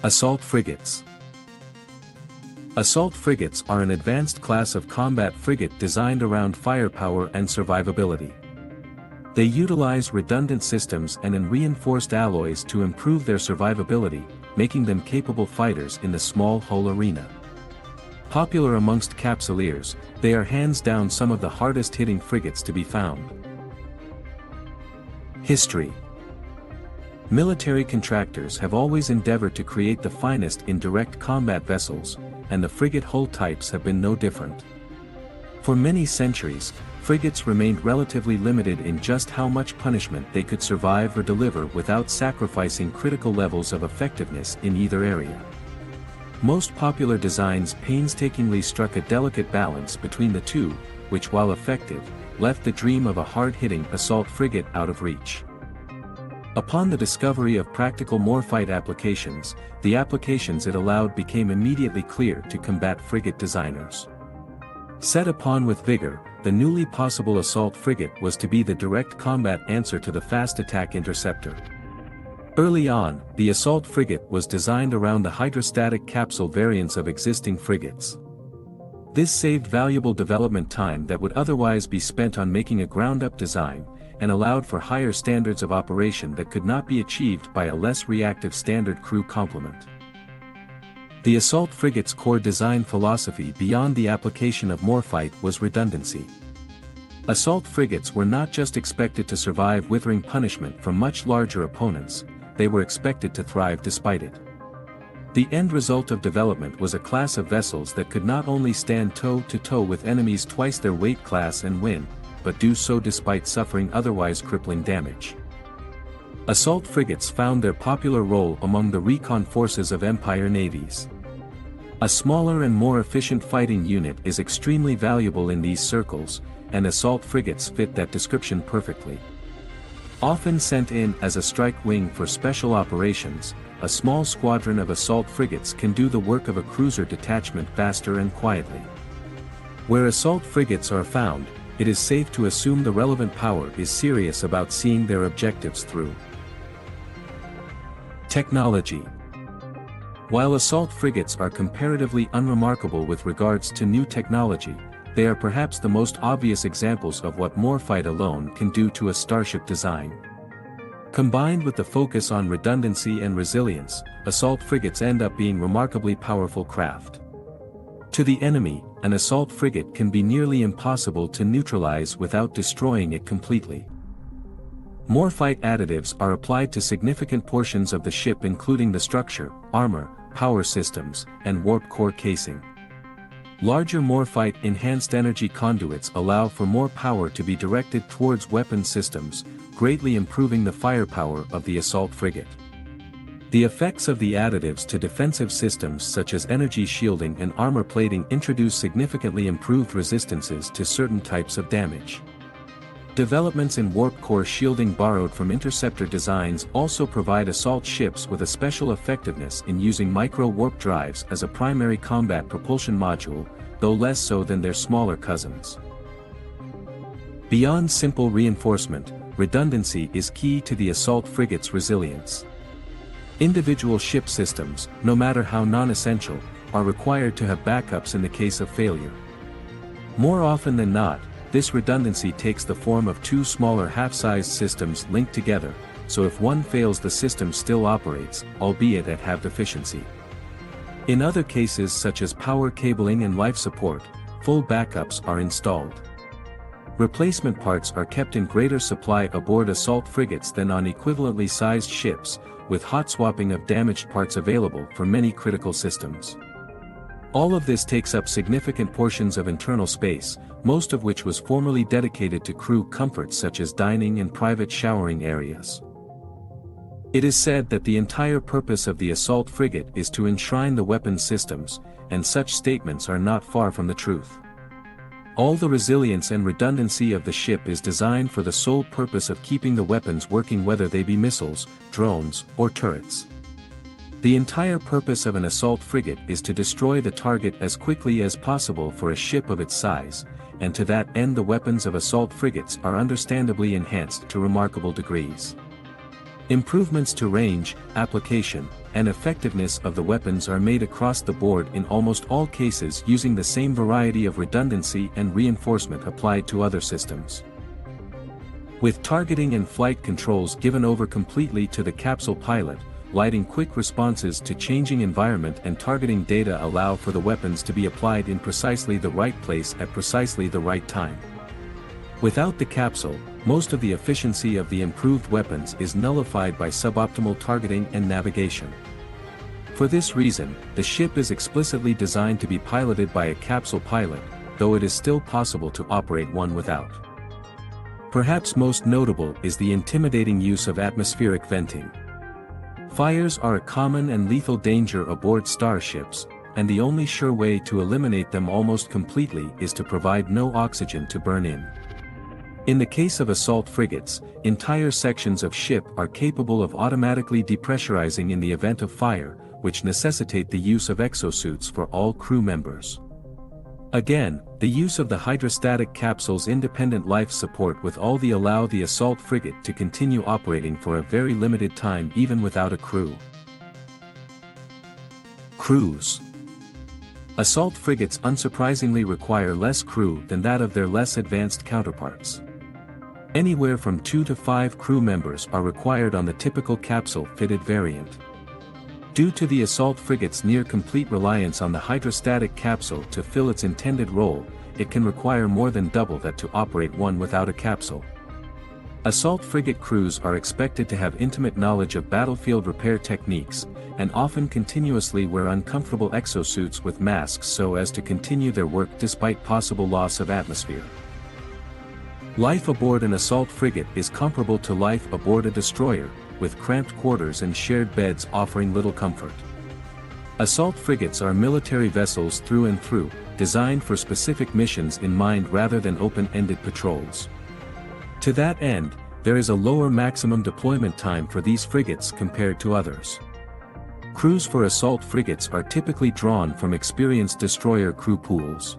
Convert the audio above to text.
Assault frigates. Assault frigates are an advanced class of combat frigate designed around firepower and survivability. They utilize redundant systems and reinforced alloys to improve their survivability, making them capable fighters in the small hull arena. Popular amongst capsuleers, they are hands down some of the hardest-hitting frigates to be found. History. Military contractors have always endeavored to create the finest in direct combat vessels, and the frigate hull types have been no different. For many centuries, frigates remained relatively limited in just how much punishment they could survive or deliver without sacrificing critical levels of effectiveness in either area. Most popular designs painstakingly struck a delicate balance between the two, which while effective, left the dream of a hard-hitting assault frigate out of reach. Upon the discovery of practical morfight applications, the applications it allowed became immediately clear to combat frigate designers. Set upon with vigor, the newly possible assault frigate was to be the direct combat answer to the fast attack interceptor. Early on, the assault frigate was designed around the hydrostatic capsule variants of existing frigates. This saved valuable development time that would otherwise be spent on making a ground-up design, and allowed for higher standards of operation that could not be achieved by a less reactive standard crew complement. The assault frigate's core design philosophy beyond the application of morfight was redundancy. Assault frigates were not just expected to survive withering punishment from much larger opponents, they were expected to thrive despite it. The end result of development was a class of vessels that could not only stand toe-to-toe with enemies twice their weight class and win, but do so despite suffering otherwise crippling damage. Assault frigates found their popular role among the recon forces of Empire navies. A smaller and more efficient fighting unit is extremely valuable in these circles, and assault frigates fit that description perfectly. Often sent in as a strike wing for special operations, a small squadron of assault frigates can do the work of a cruiser detachment faster and quietly. Where assault frigates are found, it is safe to assume the relevant power is serious about seeing their objectives through. Technology. While assault frigates are comparatively unremarkable with regards to new technology, they are perhaps the most obvious examples of what morfight alone can do to a starship design. Combined with the focus on redundancy and resilience, assault frigates end up being remarkably powerful craft. To the enemy, an assault frigate can be nearly impossible to neutralize without destroying it completely. Morfight additives are applied to significant portions of the ship including the structure, armor, power systems, and warp core casing. Larger morfight enhanced energy conduits allow for more power to be directed towards weapon systems, greatly improving the firepower of the assault frigate. The effects of the additives to defensive systems such as energy shielding and armor plating introduce significantly improved resistances to certain types of damage. Developments in warp core shielding borrowed from interceptor designs also provide assault ships with a special effectiveness in using micro-warp drives as a primary combat propulsion module, though less so than their smaller cousins. Beyond simple reinforcement, redundancy is key to the assault frigate's resilience. Individual ship systems, no matter how non-essential, are required to have backups in the case of failure. More often than not, this redundancy takes the form of two smaller half-sized systems linked together, so if one fails the system still operates, albeit at half efficiency. In other cases such as power cabling and life support, full backups are installed. Replacement parts are kept in greater supply aboard assault frigates than on equivalently sized ships, with hot swapping of damaged parts available for many critical systems. All of this takes up significant portions of internal space, most of which was formerly dedicated to crew comforts such as dining and private showering areas. It is said that the entire purpose of the assault frigate is to enshrine the weapons systems, and such statements are not far from the truth. All the resilience and redundancy of the ship is designed for the sole purpose of keeping the weapons working, whether they be missiles, drones, or turrets. The entire purpose of an assault frigate is to destroy the target as quickly as possible for a ship of its size, and to that end the weapons of assault frigates are understandably enhanced to remarkable degrees. Improvements to range, application, and effectiveness of the weapons are made across the board in almost all cases using the same variety of redundancy and reinforcement applied to other systems. With targeting and flight controls given over completely to the capsule pilot, lighting quick responses to changing environment and targeting data allow for the weapons to be applied in precisely the right place at precisely the right time. Without the capsule, most of the efficiency of the improved weapons is nullified by suboptimal targeting and navigation. For this reason, the ship is explicitly designed to be piloted by a capsule pilot, though it is still possible to operate one without. Perhaps most notable is the intimidating use of atmospheric venting. Fires are a common and lethal danger aboard starships, and the only sure way to eliminate them almost completely is to provide no oxygen to burn in. In the case of assault frigates, entire sections of ship are capable of automatically depressurizing in the event of fire, which necessitate the use of exosuits for all crew members. Again, the use of the hydrostatic capsule's independent life support with all the allow the assault frigate to continue operating for a very limited time even without a crew. Crews. Assault frigates unsurprisingly require less crew than that of their less advanced counterparts. Anywhere from 2 to 5 crew members are required on the typical capsule-fitted variant. Due to the assault frigate's near-complete reliance on the hydrostatic capsule to fill its intended role, it can require more than double that to operate one without a capsule. Assault frigate crews are expected to have intimate knowledge of battlefield repair techniques, and often continuously wear uncomfortable exosuits with masks so as to continue their work despite possible loss of atmosphere. Life aboard an assault frigate is comparable to life aboard a destroyer, with cramped quarters and shared beds offering little comfort. Assault frigates are military vessels through and through, designed for specific missions in mind rather than open-ended patrols. To that end, there is a lower maximum deployment time for these frigates compared to others. Crews for assault frigates are typically drawn from experienced destroyer crew pools.